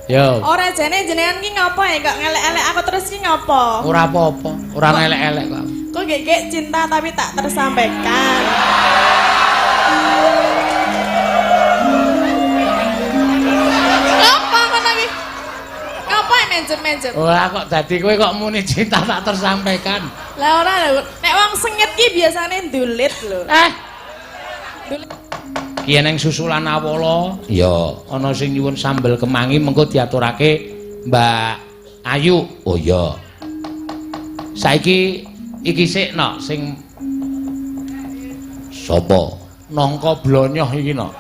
Yo. Ora jane jenengan ki ngopo ya kok ngelek-elek aku terus ki ngopo? Ora apa-apa, ora ngelek-elek kok. Kok gek cinta tapi tak tersampaikan. Apa ngono iki? Apa menjer-menjer? Ora kok dadi kowe kok muni cinta tak tersampaikan. Lah ora lho, nek wong sengit ki biasane ndulit lho. Ndulit. Ki neng susulan awala ya ana sing nyuwun sambel kemangi mengko diaturake Mbak Ayu. Oh iya. Saiki iki sik no sing sapa? Nangka blonyoh iki no.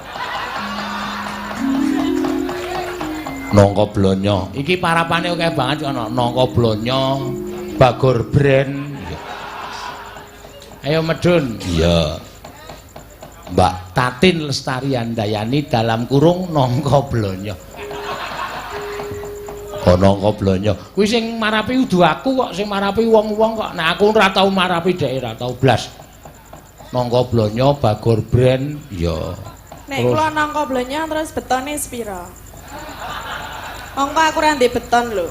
Nangka blonyoh. Iki parapane akeh banget ana nangka blonyoh, Bagor Brand. Ayo medun. Iya. Mbak Tatin Lestari Andayani dalam kurung nangka blonyoh. Kok nangka blonyoh. Kuwi sing marapi udu aku kok sing marapi wong-wong kok. Nek aku ora tau marapi dhek ora tau blas. Nangka blonyoh Bagor Brand ya. Nek kula nangka blonyoh terus betone sepira? Mongko aku ora ndek beton lho.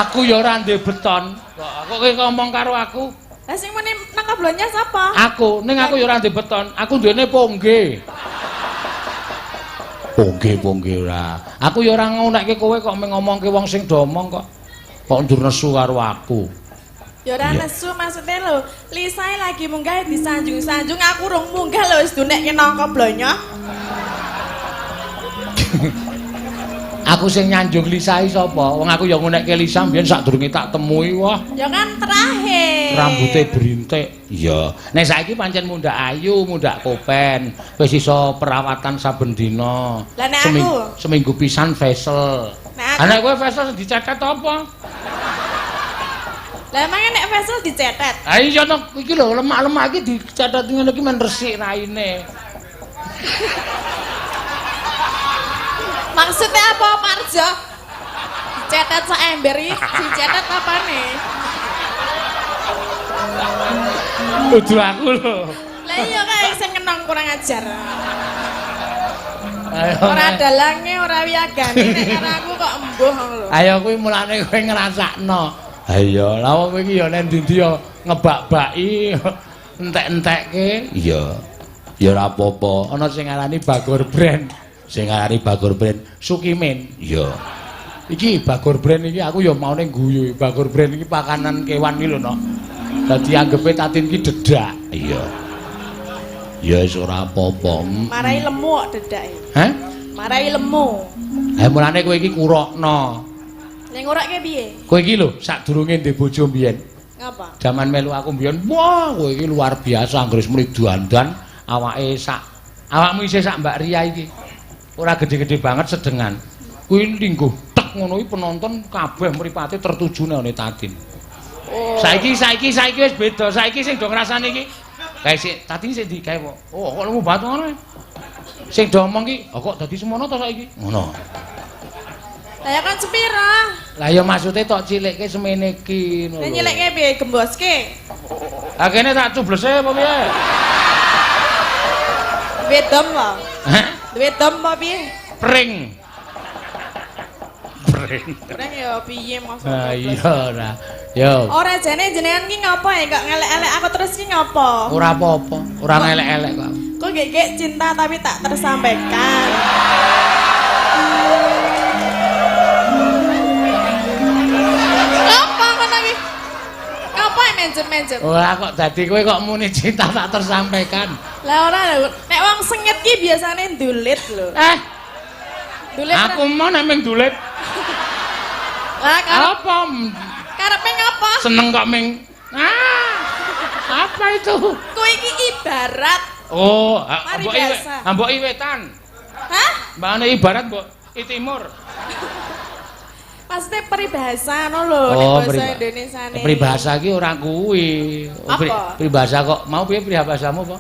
Aku ya ora ndek beton. Kok kowe ngomong karo aku? Lah sing muni nangka blonyoh sapa? Aku, ning aku ya ora ndek beton. Aku duwene pongge. Pongge ora. Aku ya ora ngonekke kowe kok ngomongke wong sing do omong kok. Kok ndur nesu karo aku. Ya ora nesu maksudnya lho, Lisae lagi munggah disanjung-sanjung aku rung munggah lho wis dunekke nangka blonyoh. Aku sing nyanjung Lisae sapa? Wong aku ya ngonekke Lisa mbiyen sadurunge tak temui wah. Ya kan terakhir. Rambute berintik. Iya. Nek saiki pancen mundak ayu, mundak kopen. Wis iso perawatan saben dina. Lah nek aku seminggu pisan facial. Nek kowe facial dicetet apa? Lah emangnya nek facial dicetet? Ah iya no, iki lho lemak-lemak iki dicetet ngene iki men resik raine. Maksudnya apa Marjo? Dicetet sak ember iki, dicetet apane? Kudu aku lho. Lah iya kae sing kenong kurang ajar. Ayo. Ora dalange, ora wiyagane nek karo aku kok embuh lho. Ayo kuwi mulane kowe ngrasakno. Ayo, lha wong iki ya nek ndi ya ngebak-baki entek-entekke. Iya. Ya ora apa-apa. Ana sing ngarani Bagor Brand. Sing ngarani Bagor Brand Sukimin. Iya. Iki Bagor Brand iki aku ya maune guyu. Bagor Brand iki pakanan kewan iki lho no. Dadi anggepe Tatin iki dedak. Iya. Ya wis ora apa-apa. Marai lemu kok dedake. Hah? Marai lemu. Ha mulane kowe iki kurokno. Ning ngurake piye? Kowe iki lho sadurunge ndek bojo mbiyen. Ngapa? Jaman melu aku mbiyen, wah kowe iki luar biasa anggere muni dandan awake sak awakmu isih sak Mbak Ria iki. Ora gede-gede banget sedengan. Kuwi lingguh tek ngono iki penonton kabeh mripate tertuju nang Tatin. Oh. Saiki wis beda. Saiki sing do ngrasani iki kae sik Tatin sik digawe kok. Oh, kok lemu batu ngono. Sing do omong iki, oh kok dadi semono to saiki? Ngono. Lah ya kan sepira? Lah ya maksude tok cilikke semene iki ngono. Lah nyilikke piye gemboske? Ah kene tak cublese apa piye? Duwe dom lho. Hah? Duwe dom apa piye? Pring. Pring. Pring ya piye maksudnya? Ah iya ora. Yo. Ora jane jenengan ki ngopo ya kok ngelek-elek aku terus ki ngopo? Ora apa-apa, ora ngelek-elek kok. Kok gek cinta tapi tak tersampaikan. Apa ngono iki? Apa menjer-menjer? Ora kok dadi kowe kok muni cinta tak tersampaikan. Lah ora lho, nek wong sengit ki biasane ndulit lho. Ndulit. Aku mau nek ming ndulit. Lah Apa? karepe ngapa? Seneng kok ming. Apa itu? Kowe iki ibarat. Oh, Mari mbok biasa. mbok iwetan. Hah? Mbane ibarat mbok timur. Maksudnya peribahasa no lho, nek basa Indonesiane. Peribahasa iki ora kuwi. Apa? Peribahasa kok mau piye peribahasamu apa?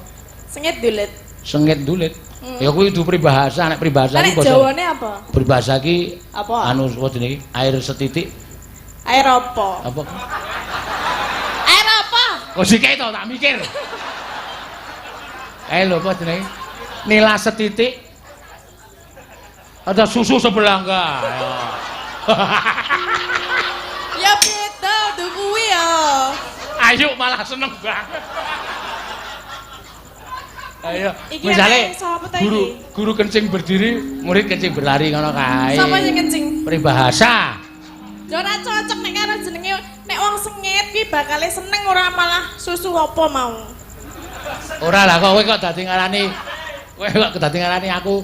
Sengit dulit. Sengit dulit. Ya kuwi itu peribahasa, nek peribahasa iki basa. Nek Jawane apa? Peribahasa iki Apa? anu apa jenenge? Air setitik. Air apa? Apa? Air apa? Kok sikae to tak mikir. Lho apa jenenge? Nila setitik. Ada susu sebelah enggak? Ya beda tuh kuwi ya. Ayo malah seneng banget. Ayo, Iki misale sapa ta guru iki? guru kencing berdiri, murid kencing berlari ngono kae. Sapa sing kencing? Peribahasa. Ya ora cocok nek karo jenenge nek wong sengit ki bakale seneng ora malah susu apa mau. Ora lah kok kowe kok dadi ngarani aku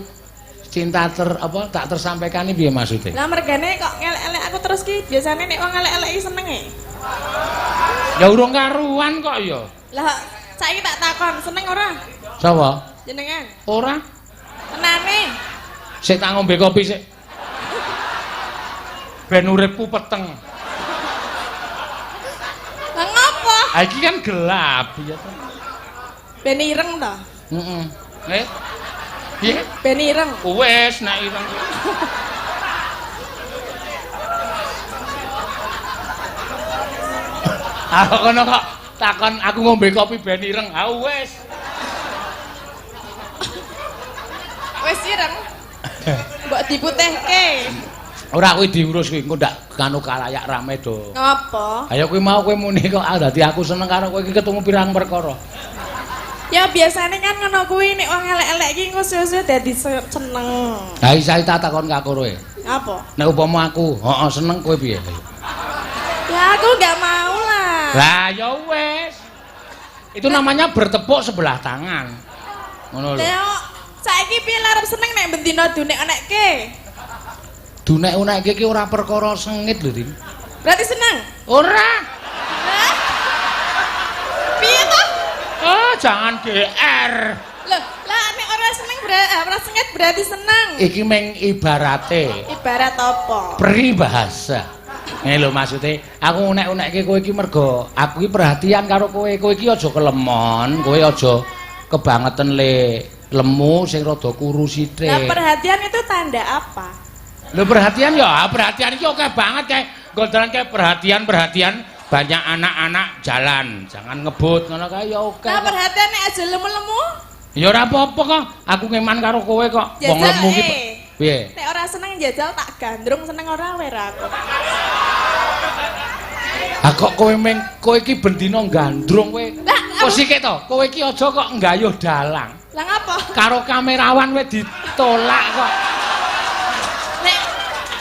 cinta tak tersampaikan iki piye maksude? Lah mergane kok ngelek-elek aku terus ki biasane nek wong ngelek-elek iki seneng e. Ya urung karuan kok ya. Lah saiki tak takon seneng ora? Sapa? Jenengan. Ora. Tenane. Sik tak ngombe kopi sik. Ben uripku peteng. Lah ngopo? Ha iki kan gelap ya to. Ben ireng to. Heeh. Piye? Ben ireng. Wes nek ireng. Aku kono kok takon aku ngombe kopi ben ireng. Ha wes. Wes ireng. Mbok diputihke. Ora kuwi diurus kuwi engko ndak kanu kalayak rame do. Ngapa? Ayo kuwi mau kowe muni kok dadi aku seneng karo kowe iki ketemu pirang perkara. Ya biasane kan ngono kuwi nek wong elek-elek iki engko suwe-suwe dadi seneng. Ha iki tak takon kak kowe. Apa? Nek upama aku, heeh seneng kowe piye? Ya aku enggak mau lah. Lah ya wes. Itu namanya bertepuk sebelah tangan. Ngono lho. Lah saiki piye arep seneng nek bendina dunek-anekke? Dunek-unekke iki ora perkara sengit lho, Din. Berarti seneng? Ora. Lah? Piye to? Oh, jangan GR. Loh, lah nek ora seneng ora sengit berarti seneng. Iki meng ibarate. Ibarat apa? Peribahasa. Ngene lho maksude, aku unek-unekke kowe iki mergo aku iki perhatian karo kowe. Kowe iki aja kelemon, kowe aja kebangetan lemu sing rada kuru sithik. Lah perhatian itu tanda apa? Lho perhatian ya, perhatian iki oke banget kae. Gondolan kae perhatian banyak anak-anak jalan, jangan ngebut ngono kae ya oke. Nah perhatian nek aja lemu-lemu. Ya ora apa-apa kok. Aku ngeman karo kowe kok. Wong lemu ki piye? Nek ora seneng jajal tak gandrung seneng ora wae ra aku. Ha kok kowe iki bendina gandrung kowe. Kok sik to, kowe iki aja kok nggayuh dalang. Lah ngapa? Karo kamerawan kowe ditolak kok. Nek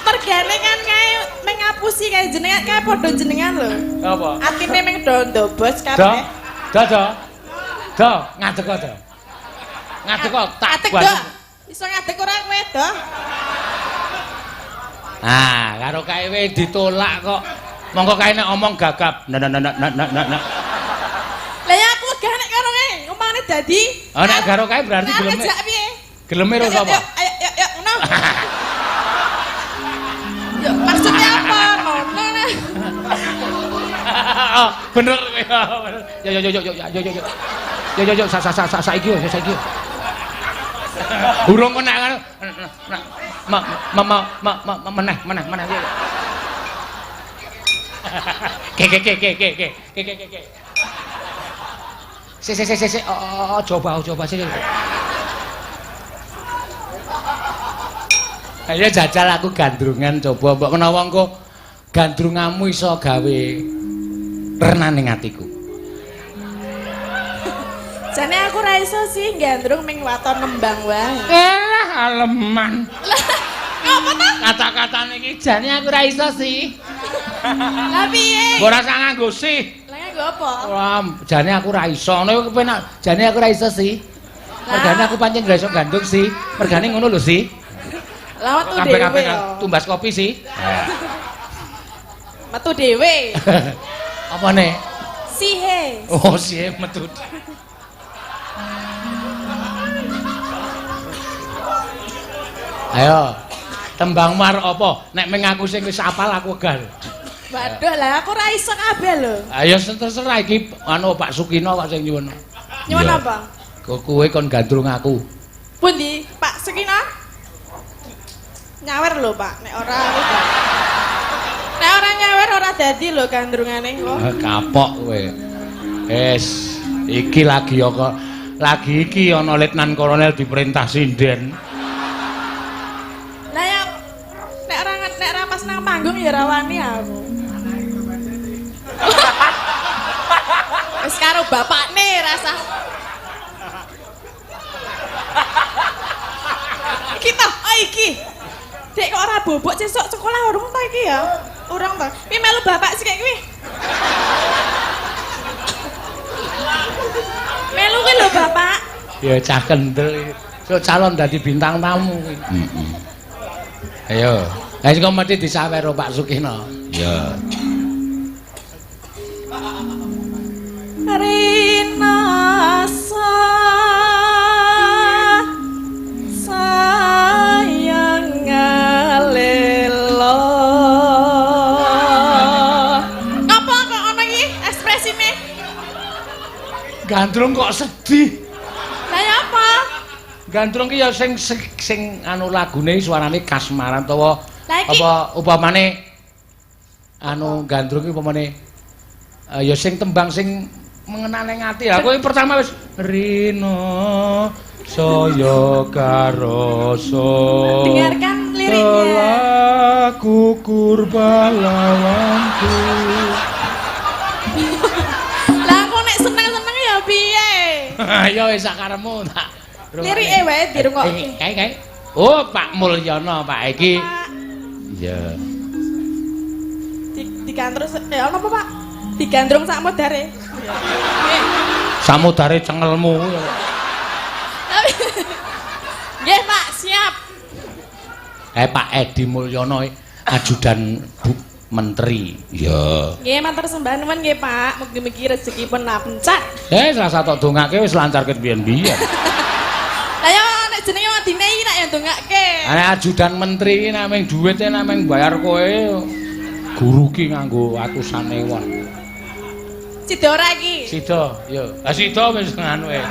mergane kan kae meng ngapusi kae jenengan kae padha jenengan lho. Apa? Atine meng ndobos kabeh. Do, ngadeg kok, Do. Ngadeg kok tak buat. Iso ngadeg ora kowe, Do? Ah, karo kae kowe ditolak kok. Monggo kae nek omong gagap. Nah. Lah ya aku wegah nek karo kae, umpamane dadi. Oh, nek karo kae berarti geleme. Ngejak piye? Geleme ro sapa? Ayo, ngono. Yo, maksudnya apa? Ngono nah. Oh, bener. Yo, saiki yo. Burung kena kan. Meneh. Ke. Se. Oh, coba sih. Ayo jajal aku gandrungan coba mbok menawa engko gandrunganmu iso gawe renaning atiku. Jane aku ra iso sih gandrung ming waton nembang wae. Aleman. Ngapa ta? Kata-katane iki jane aku ra iso sih. Lah piye? Ora usah nganggo sih. Lah nganggo apa? Wah, jane aku ra iso. Ngono kepenak. Jane aku ra iso sih. Mergane aku pancen ra iso gandrung sih. Mergane ngono lho sih. Lah metu dhewe. Tumbas kopi sih. Metu dhewe. Apane? Sihe. Oh, sihe metu. Ayo. Tembang mar apa? Nek meng aku sing wis apal aku wegah. Waduh lah aku ra iso kabeh lho. Ayo terserah iki anu Pak Sukino kok sing nyuwun. Nyuwun apa? Kowe kon gandrung aku. Pundi? Pak Sukino? Nyawer lho, Pak. Nek ora nyawer ora dadi lho gandrungane kok. Kapok kowe. Wis, iki lagi iki ana Letnan Kolonel diperintah sinden. Lah pas nang panggung ya rawani aku. Wis karo bapakne rasa. Kita, iki. Dek kok ora bobok sesuk sekolah urung ta iki ya? Urung ta. Ki melu bapak sik kuwi. Melu ki lho bapak. Ya cah kendel. So calon dadi bintang tamu kuwi. Ayo. Ha sing mesti disawer karo Pak Sukino. Ya. Rinasa sayang ngalelo. Ngapa kok ana iki ekspresine? Gandrung kok sedih. Lah ya apa? Gandrung ki ya sing anu lagune suarane kasmaran utawa Iki... apa upamane anu gandrung ki upamane ya sing tembang sing mengenane ngati. Aku pertama wis Rino saya karoso. Dengarkan liriknya. Kukur pahlawanku. Lah aku nek seneng-seneng ya piye? Ya wis sakarepmu tak. Lirike wae dirungokke. Kae. Oh, Pak Mulyono, Pak iki. Iya. Digandrung ya apa Pak? Digandrung sak modare. Samudare cengelmu. Nggih, Pak, siap. Pak Edi Mulyono ajudan Bu Menteri. Ya. Nggih, matur sembah nuwun nggih, Pak. Mugi-mugi rezekipun lancar. Salah satu dongake wis lancar ket biyen-biyen. Lah ya nek jenenge adine iki nek ya dongake. Nek ajudan menteri iki namung dhuwite namung bayar kowe. Guru ki nganggo atusane won. Sida ora iki? Sida, ya. Ha sida wis nganu e.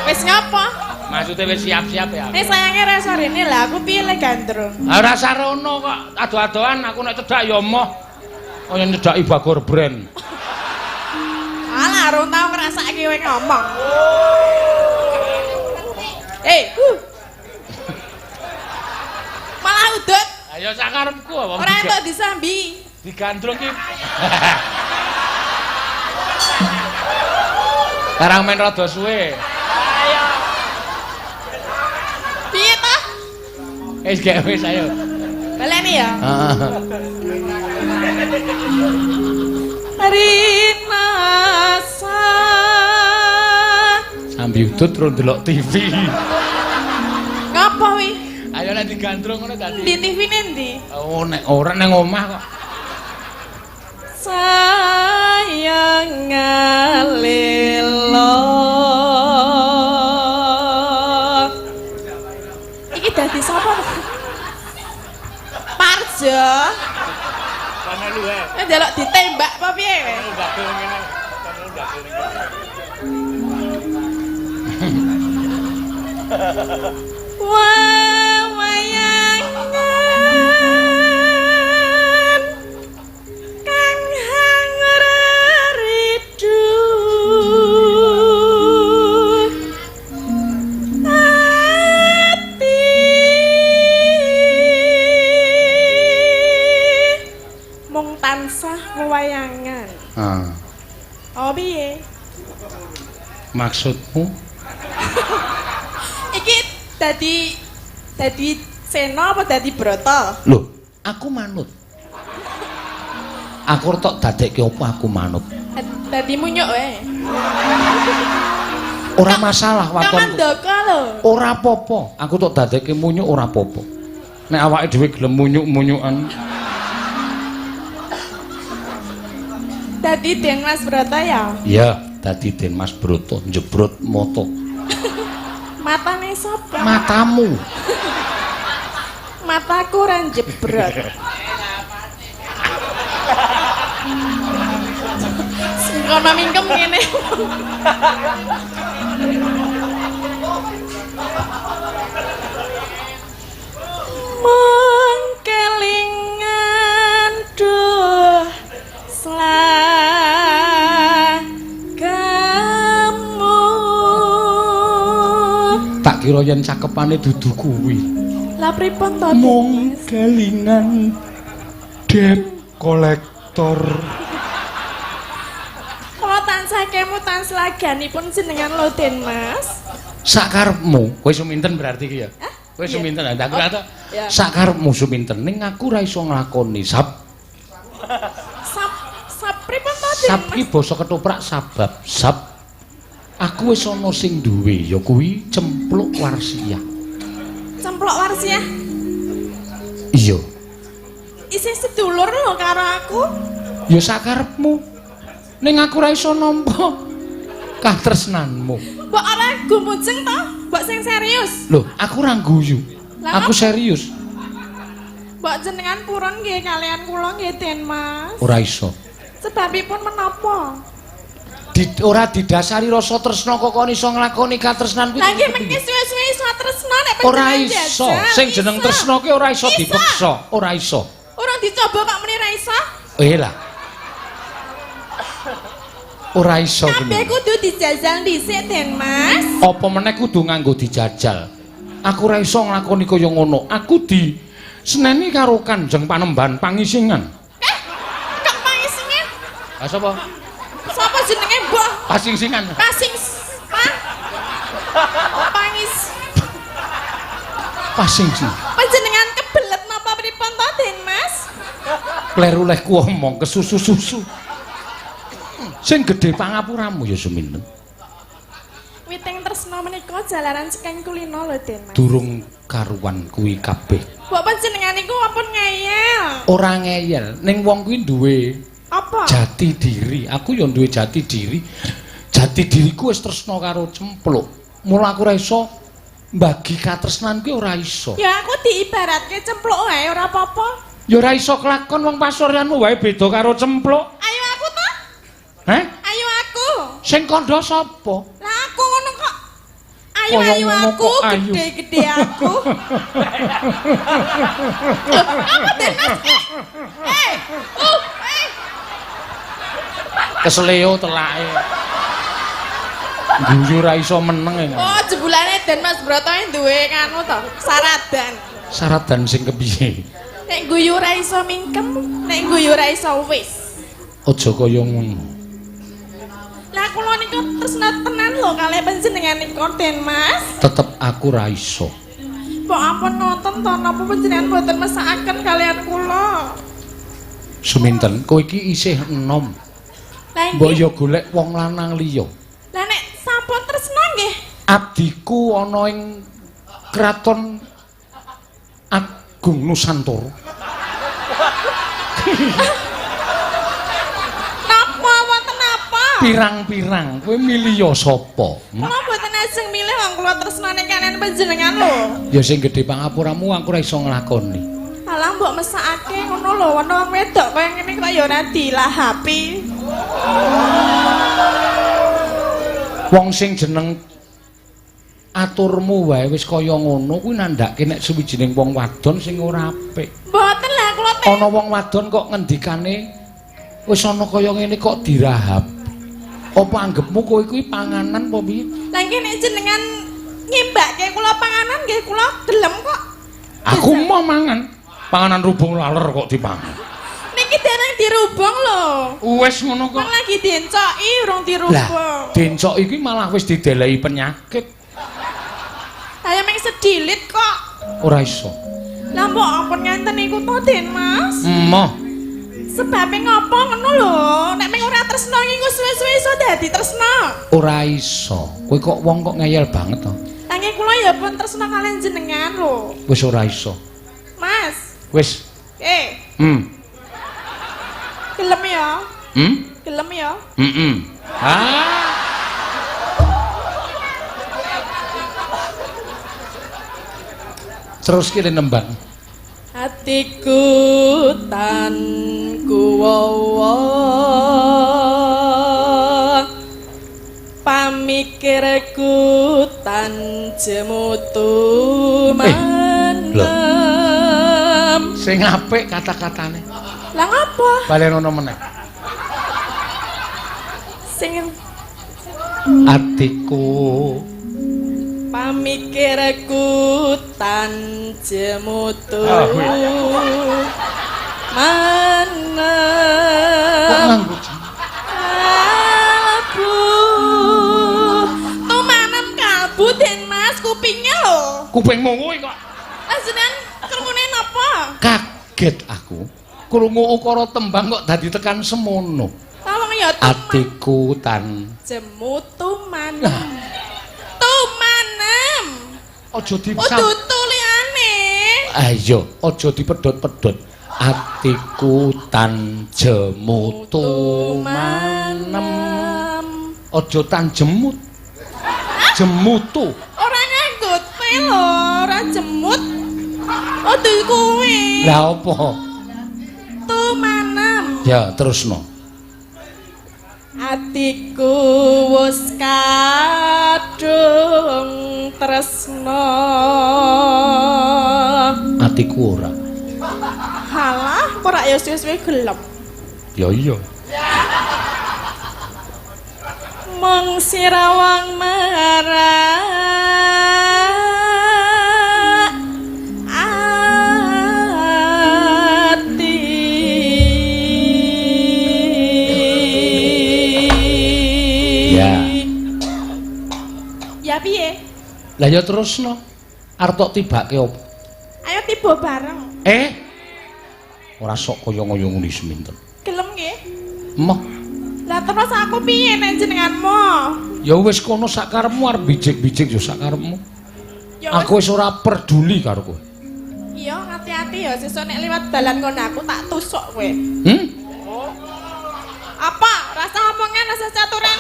Wis ngapa? Maksude wis siap-siap ya. Nek sayange rasa rene lah aku piye le gandrung. Ora sarono kok ado-adoan aku nek cedak ya emoh. Kaya nyedaki Bagor Brand. Alah, ora tau ngrasake kowe ngomong. Malah udut. Ayo sakarepku apa? Ora entuk disambi. Digandrung ki. Karang men rada suwe. Ayo. Piye ta? Wis gak wis ayo. Baleni ya. Heeh. Rinasa Sambil udut terus ndelok TV. ngapa wi? Ayo nek digandrung ngono tadi. Di TV ndi? Oh nek ora nang omah kok. Sayang ngalelo. Iki dadi sapa? Parjo. Kono lu ae. Ndelok ditembak apa piye kowe? Bakul ngene. Wayangan kang hanger ridu ati mung tansah wayangan. Oh piye? Maksudmu? Iki dadi Sena apa dadi Brata? Loh, aku manut. Aku tok dadekke opo aku manut. Dadi munyuk wae. Ora masalah waton. Kamandaka lho. Ora apa-apa. Aku tok dadekke munyuk ora apa-apa. Nek awake dhewe gelem munyuk-munyukan. Dadi Den Mas Brata ya? Iya, dadi Den Mas Broto njebrot moto. Matane sapa? Matamu. Mataku ora jebrot. Singkono mingkem ngene. Mung kelingan duh slagamu. Tak kira yen cakepane dudu kuwi. Lah pripun to? Mung kelingan debt kolektor. Kula tansah kemu tansah laganipun jenengan lho Den Mas. Sakarepmu, kowe suminten berarti iki ya. Kowe suminten ta? Aku rata. Sakarepmu suminten ning aku ora iso nglakoni sab pripun to Den Mas? Sab iki basa ketoprak sabab. Sab aku wis ana sing duwe ya kuwi cempluk warsiah. Cempluk warsiah? Iya. Isih sedulur lho karo aku. Ya sakarepmu. Ning aku ora iso nampa katresnanmu. Mbok ora gumujeng to? Mbok sing serius. Lho, aku ora guyu. Aku serius. Mbok jenengan purun nggih kalian kula nggih Den Mas. Ora iso. Sebabipun menapa? Ora didasari rasa tresna kok kon iso nglakoni katresnan kuwi. Lah nggih mengki suwe-suwe iso tresna nek ora iso. Sing jeneng tresna ki ora iso dipeksa, ora iso. Ora dicoba kok meni ra iso? Lah. Ora iso kuwi. Kabeh kudu dijajal dhisik Den Mas. Apa meneh kudu nganggo dijajal. Aku ora iso nglakoni kaya ngono. Aku di seneni karo Kanjeng Panembahan Pangisingan. Kok Pangisingan? Lah sapa? Sapa jenenge mbah? Pasingsingan. Pasingsingan. Panjenengan kebelet napa pripun to Den Mas? Kleru lehku omong kesusu-susu. Sing gedhe pangapuramu ya suminten. Witing tresna menika jalaran saking kulino lho Den Mas. Durung karuan kuwi kabeh. Mbok panjenengan iku ampun ngeyel. Ora ngeyel, ning wong kuwi duwe apa? Jati diri. Aku ya duwe jati diri. Jati diriku wis tresna karo cempluk. Mula aku ora iso mbagi katresnan kuwi ora iso. Ya aku diibaratke cempluk wae ora apa-apa. Ya ora iso kelakon wong pasuryanmu wae beda karo cempluk. Ayo aku to? Heh? Ayo aku. Sing kandha sapa? Lah aku ngono kok. Ayo aku, gede-gede aku. Apa Den Mas? Kesleo telake. Guyu ra iso meneng. Oh, jebulane Den Mas Brotoe duwe kanu to, saradan. Saradan sing kepiye? Nek guyu ra iso mingkem, nek guyu ra iso wis. Aja kaya ngono. Lah kula niku tresna tenan lho kalih panjenengan niku Den Mas. Tetep aku ra iso. Mbok ampun ngoten to napa panjenengan boten mesakaken kalian kula. Suminten, kowe iki isih enom. Lah Mbok yo golek wong lanang liya. Lah nek sampun tresna nggih. Abdiku ana ing Kraton Agung Nusantara. Napa wonten napa? Pirang-pirang kowe milih sapa? Kula mboten ajeng milih wong kula tresnane kalian panjenengan lho. Ya sing gedhe pangapuramu aku ora iso nglakoni. Alah mbok mesakake ngono lho, ana wong wedok kaya ngene kok ya ora dilahapi. Wong sing jeneng aturmu wae wis kaya ngono kuwi nandhake nek suwijining wong wadon sing ora apik. Mboten lah kula Ana wong wadon kok ngendikane wis ana kaya ngene kok dirahap. Apa anggepmu kowe kuwi panganan apa piye? Lah nggih nek jenengan ngimbake kula panganan nggih kula gelem kok. Aku mau mangan. Panganan rubung laler kok dipangan. Niki dereng dirubung lho. Wis ngono kok. Wong lagi diencoki urung dirubung. Lah, dencok iki malah wis didelehi penyakit. Saya meng sedilit kok. Ora iso. Lah mbok ampun ngenten niku to Den Mas. Emoh. Sebabe ngopo ngono lho, nek meng ora tresna iku suwe-suwe iso dadi tresna. Ora iso. Kowe kok wong kok ngeyel banget to. Lah nggih kula ya pun tresna kalian jenengan lho. Wis ora iso. Mas. Wis. Gelem ya? Gelem ya? Terus kene nembang. Hatiku tan kuwawa pamikirku tan jemutu mandem. Sing apik kata-katane. Lah ngapa? Balen ono meneh. Sing Atiku mikirku tan jemutu mana kalbu tumanem kalbu Den Mas kupingnya lho kupingmu kuwi kok ajenan krungune napa kaget aku krungu ukara tembang kok dadi tekan semono tolong ya atiku tan jemutu manem tumanem aja dudu liyane ayo aja dipedhot-pedhot atiku tan jemutu manem aja tan jemut jemutu ora nganggut lho ora jemut dudu kuwi lah apa tumanem ya terusno atiku wis kadung tresna atiku ora halah kok ora ya suwe-suwe gelem ya iya mung sirawang marak ati ya piye lah ya terusno arep tok tibake opo ayo tiba bareng ora sok kaya ngoyo ngene seminten gelem nggih emoh lah terus aku piye nek jenenganmu ya wis kono sakarepmu arep bijik-bijik ya sakarepmu ya aku wis ora peduli karo kowe iya hati-hati ya sesuk nek liwat dalan kono aku tak tusuk kowe apa rasa omongan rasa caturan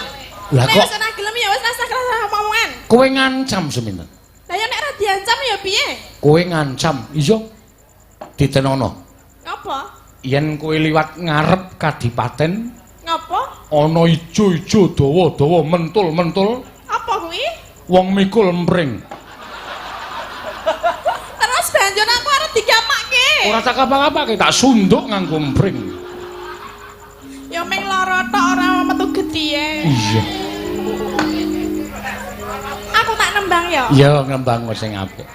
lah kok wis ana gelem ya wis rasa omongan kowe ngancam seminten lah ya nek ra diancam ya piye kowe ngancam iya ditenono ngapa yen kowe liwat ngarep kadipaten ngapa ana ijo-ijo dawa-dawa mentul-mentul apa kuwi wong mikul empring terus banjur aku arep digapakke ora tak apa-apake tak sunduk nganggo empring ya ming lara tok ora metu gedhiye iya aku tak nembang ya iya ngembang sing apik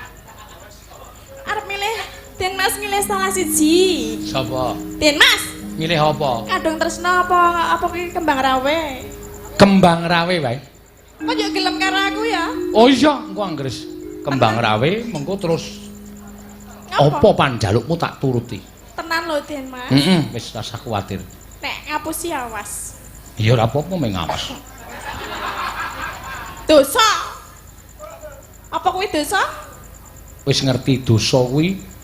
arep milih Den Mas milih salah siji sapa Den Mas milih apa kadung tresna apa kuwi kembang rawe kembang rawe wae kok yo gelem karo aku ya oh iya engko anggres kembang rawe mengko terus apa panjalukmu tak turuti tenan lho Den Mas wis rasa kuwatir nek ngapusi awas iya ora apa-apa meng awas dosa apa kuwi dosa wis ngerti dosa kuwi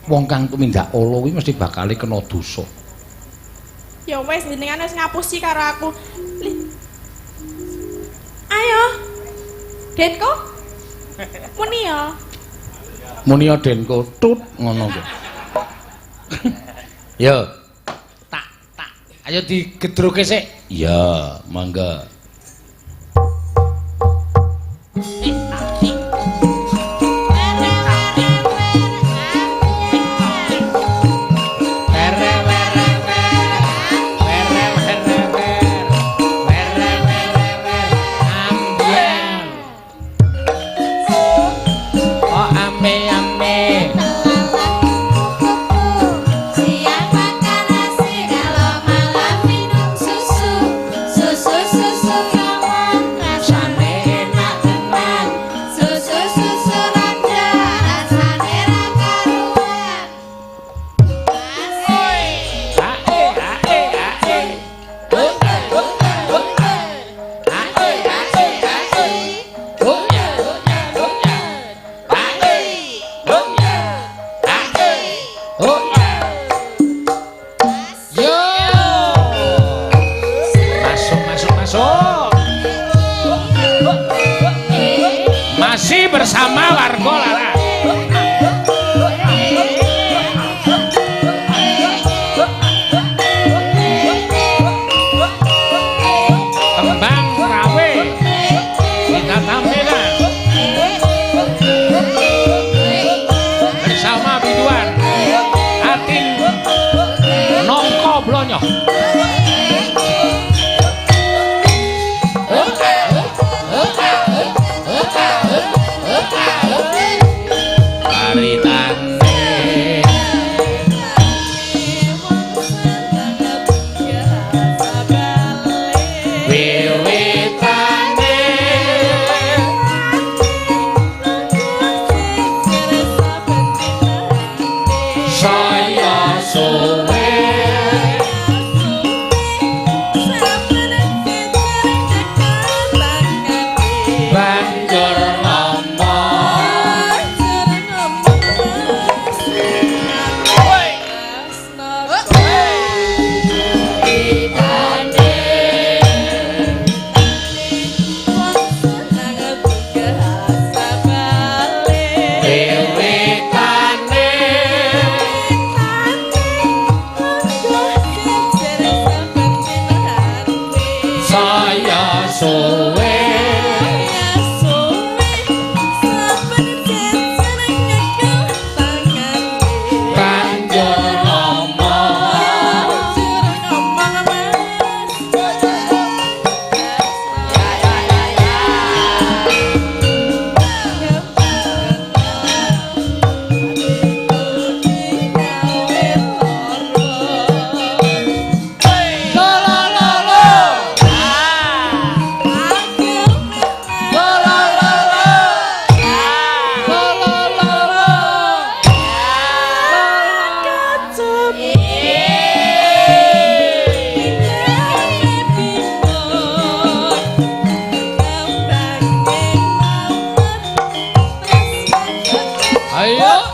wong kang tumindak ala kuwi mesti bakal kena dosa ya wis jenengan wis ngapusi karo aku ayo Denko muni ya Denko tut ngono kuwi yo tak ayo digedruke sik iya mangga Siang makan nasi kalau malam minum susu. Susu susu Ayo.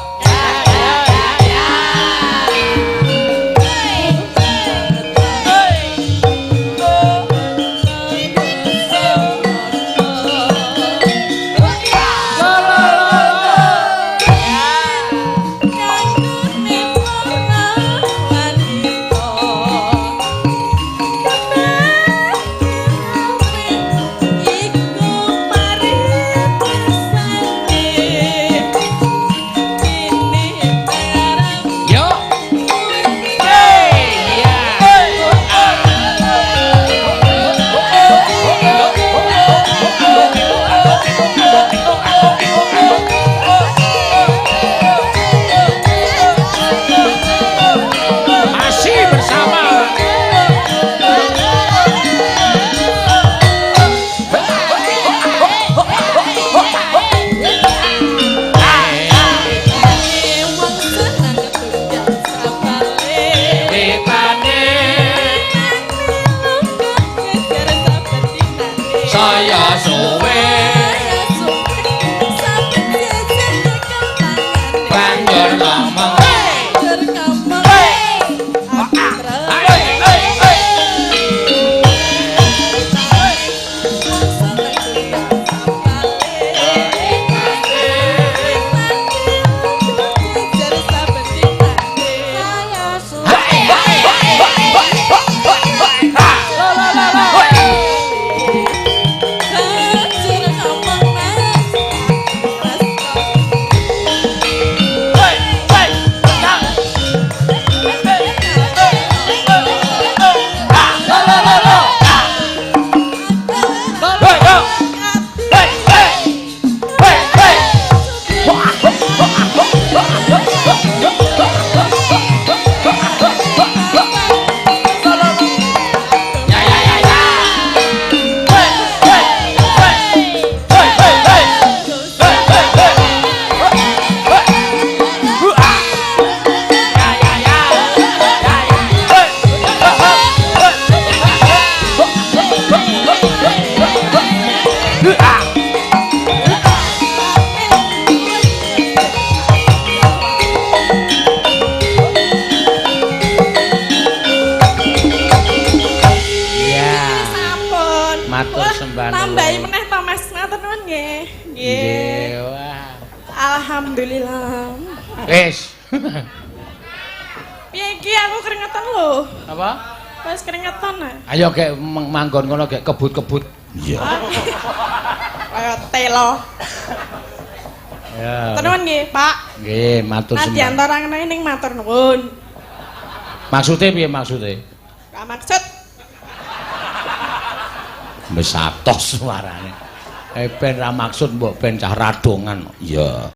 Nambahi meneh to Mas, ngaten nuwun nggih. Nggih. Wah. Alhamdulillah. Wis. Piye iki aku keringetan lho. Apa? Wis keringetan ah. Ayo gek manggon kono gek kebut-kebut. Iya. Kaya telo. Ya. Tenuwun nggih, Pak. Nggih, matur sembah. Nah, diantara ngene ning matur nuwun. Maksude piye maksude? Ka maksud wis atos suarane. Ben ra maksud mbok ben cah radongan. Iya.